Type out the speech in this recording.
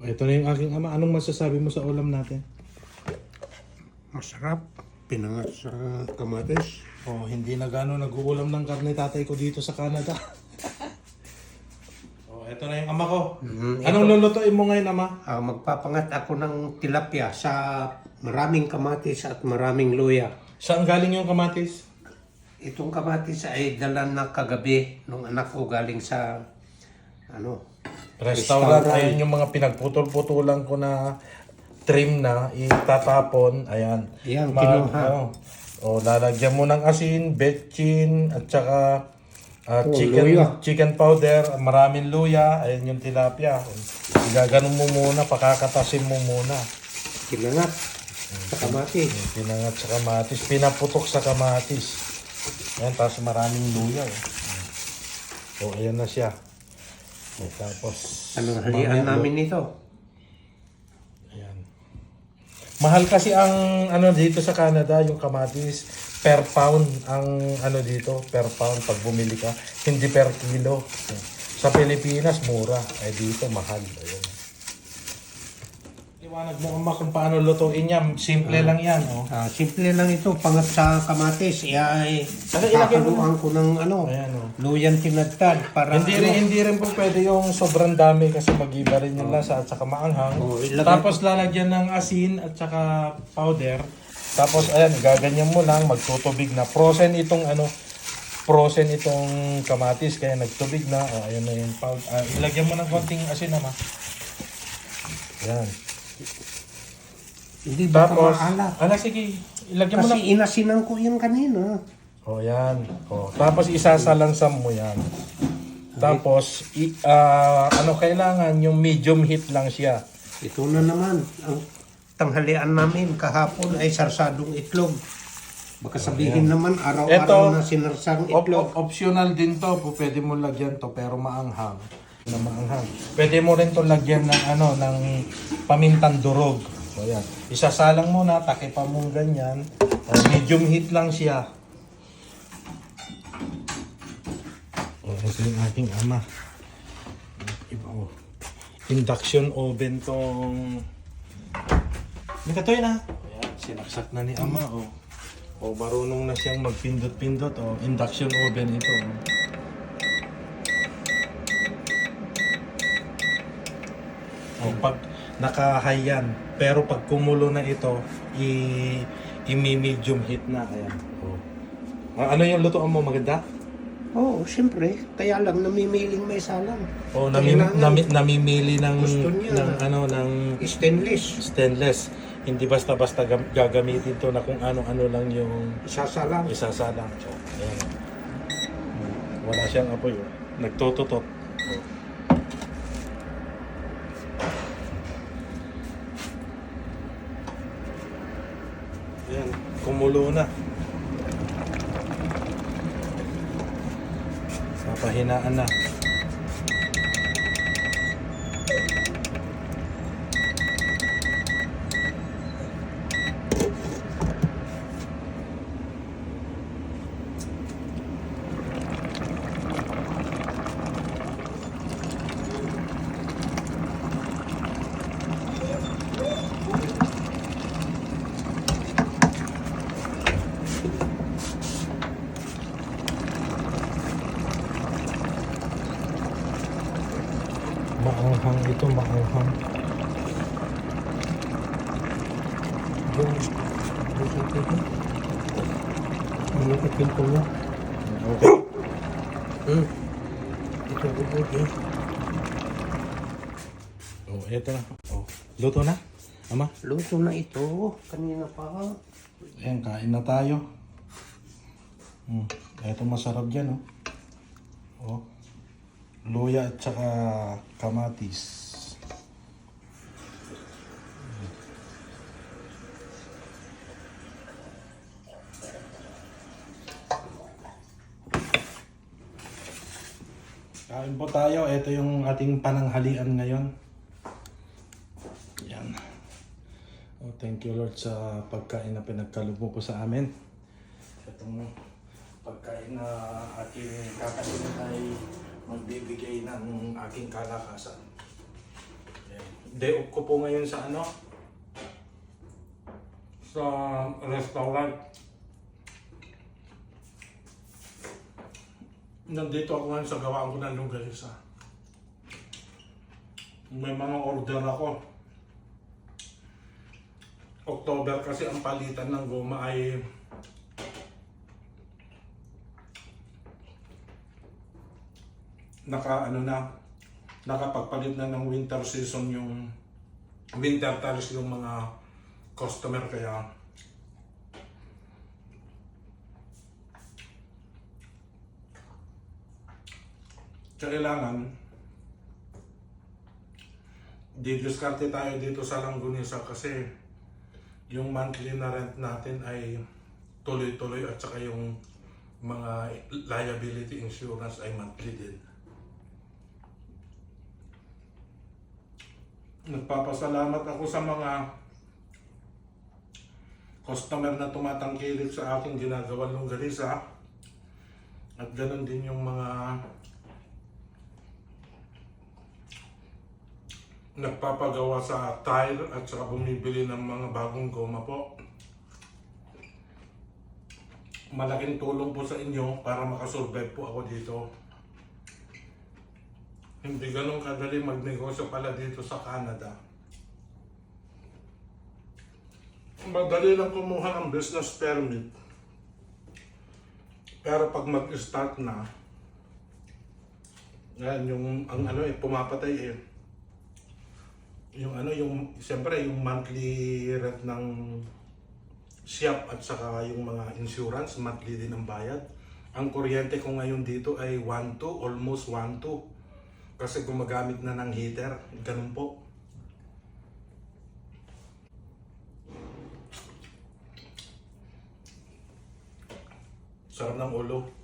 Ito na yung aking ama. Anong masasabi mo sa ulam natin? Masarap. Pinangat sa kamatis. Oh, hindi na gano'n nag-uulam ng karne tatay ko dito sa Canada. Oh, ito na yung ama ko. Anong lulutuin mo ngayon, ama? Magpapangat ako ng tilapia sa maraming kamatis at maraming luya. Saan galing yung kamatis? Itong kamatis ay dala na kagabi nung anak ko galing sa Restaurant. Ayun yung mga pinagputol-putulan ko na trim na, itatapon. Ayan. Ayan, kinuha. Lalagyan mo ng asin, betchin, at saka luya. chicken powder, maraming luya. Ayan yung tilapia. Igaganon mo muna, pakakatasin mo muna. Pinangat sa kamatis. Pinangat sa kamatis, pinaputok sa kamatis. Ayan, tapos maraming luya. Ayan na siya. Tapos, Anong halian namin nito? ayan. Mahal kasi ang dito sa Canada, yung kamatis per pound ang dito, per pound pag bumili ka, hindi per kilo. Sa Pilipinas mura, ay dito mahal. Ayan. Iwanag mo ama kung paano lutuin yan. Simple lang yan, oh. Simple lang ito, pangat sa kamatis. Ilagay kakaluan ko ng Ayan, oh. luyan tinadtad para Hindi rin po pwede yung sobrang dami kasi mag-iba rin yung lasa at saka maanghang. Tapos lalagyan ng asin at saka powder. Tapos ayan, gaganyan mo lang, magtutubig na. Frozen itong kamatis kaya nagtubig na. Ayan na yung powder. Ilagyan mo ng konting asin naman. Ayan. hindi ba Tapos, maalat? sige, ilagyan mo na. Kasi inasinan ko yan kanina. Yan. Tapos isasalansan mo yan. Tapos, kailangan yung medium heat lang siya. Ito na naman. Ang tanghalian namin kahapon ay sarsadong itlog. Baka sabihin naman araw-araw na sinarsang itlog. Optional din to. Pwede mo lagyan to pero maanghang. Pwede mo rin to lagyan ng pamintang durog. So yan. Isasalang mo na, takipan mo ganyan. Medium heat lang siya. Ito yung aking ama. Induction oven tong... May katoy na. Ayan, sinaksak na ni ama. Marunong na siyang magpindot-pindot. Induction oven ito. Pag naka-high yan. Pero pag kumulo na ito, i-medium heat na. Ayan. Ano yung lutoan mo? Maganda? Oo, siyempre. Kaya lang namimiling may salang. Namimili ng Gusto niya. ng Stainless. Hindi basta-basta gagamitin to na kung ano-ano lang yung Isasalang. isasalang. So, ayan. Wala siyang apoy. Nagtututot. Ayan, kumulo na. Papahinaan na. Maanghang ito, maanghang. Malakit ko na. Okay. Ito bubuti. Eto na. Luto na, ama. Luto na ito. Kanina pa. Ayan, kain na tayo. Eto masarap dyan, luya at saka kamatis. Kain po tayo. Ito yung ating pananghalian ngayon. Yan. Thank you Lord sa pagkain na pinagkaloob mo po sa amin. Itong pagkain na aking kakainin ay magbibigay ng aking kalakasan. Okay. day off ko po ngayon sa ano, sa restaurant. Nandito ako ngayon sa gawaan ko ng longganisa. May mga order ako. October kasi ang palitan ng goma ay nakapagpalit na ng winter season yung winter tires yung mga customer, kaya kailangan didiskarte tayo dito sa Langgonisa kasi yung monthly na rent natin ay tuloy-tuloy at saka yung mga liability insurance ay monthly din. Nagpapasalamat ako sa mga customer na tumatangkilik sa aking ginagawa longganisa at ganun din yung mga nagpapagawa sa tire at saka bumibili ng mga bagong goma po. Malaking tulong po sa inyo para makasurvive po ako dito. Hindi ganun kadali magnegosyo pala dito sa Canada. Madali lang kumuha ng business permit. Pero pag mag-start na, yan yung ang ano pumapatay yung siyempre yung monthly rent ng shop at saka yung mga insurance, monthly din ang bayad. Ang kuryente ko ngayon dito ay 1.2, almost 1.2. Kasi gumagamit na ng heater, ganun po. Sarap ng ulo.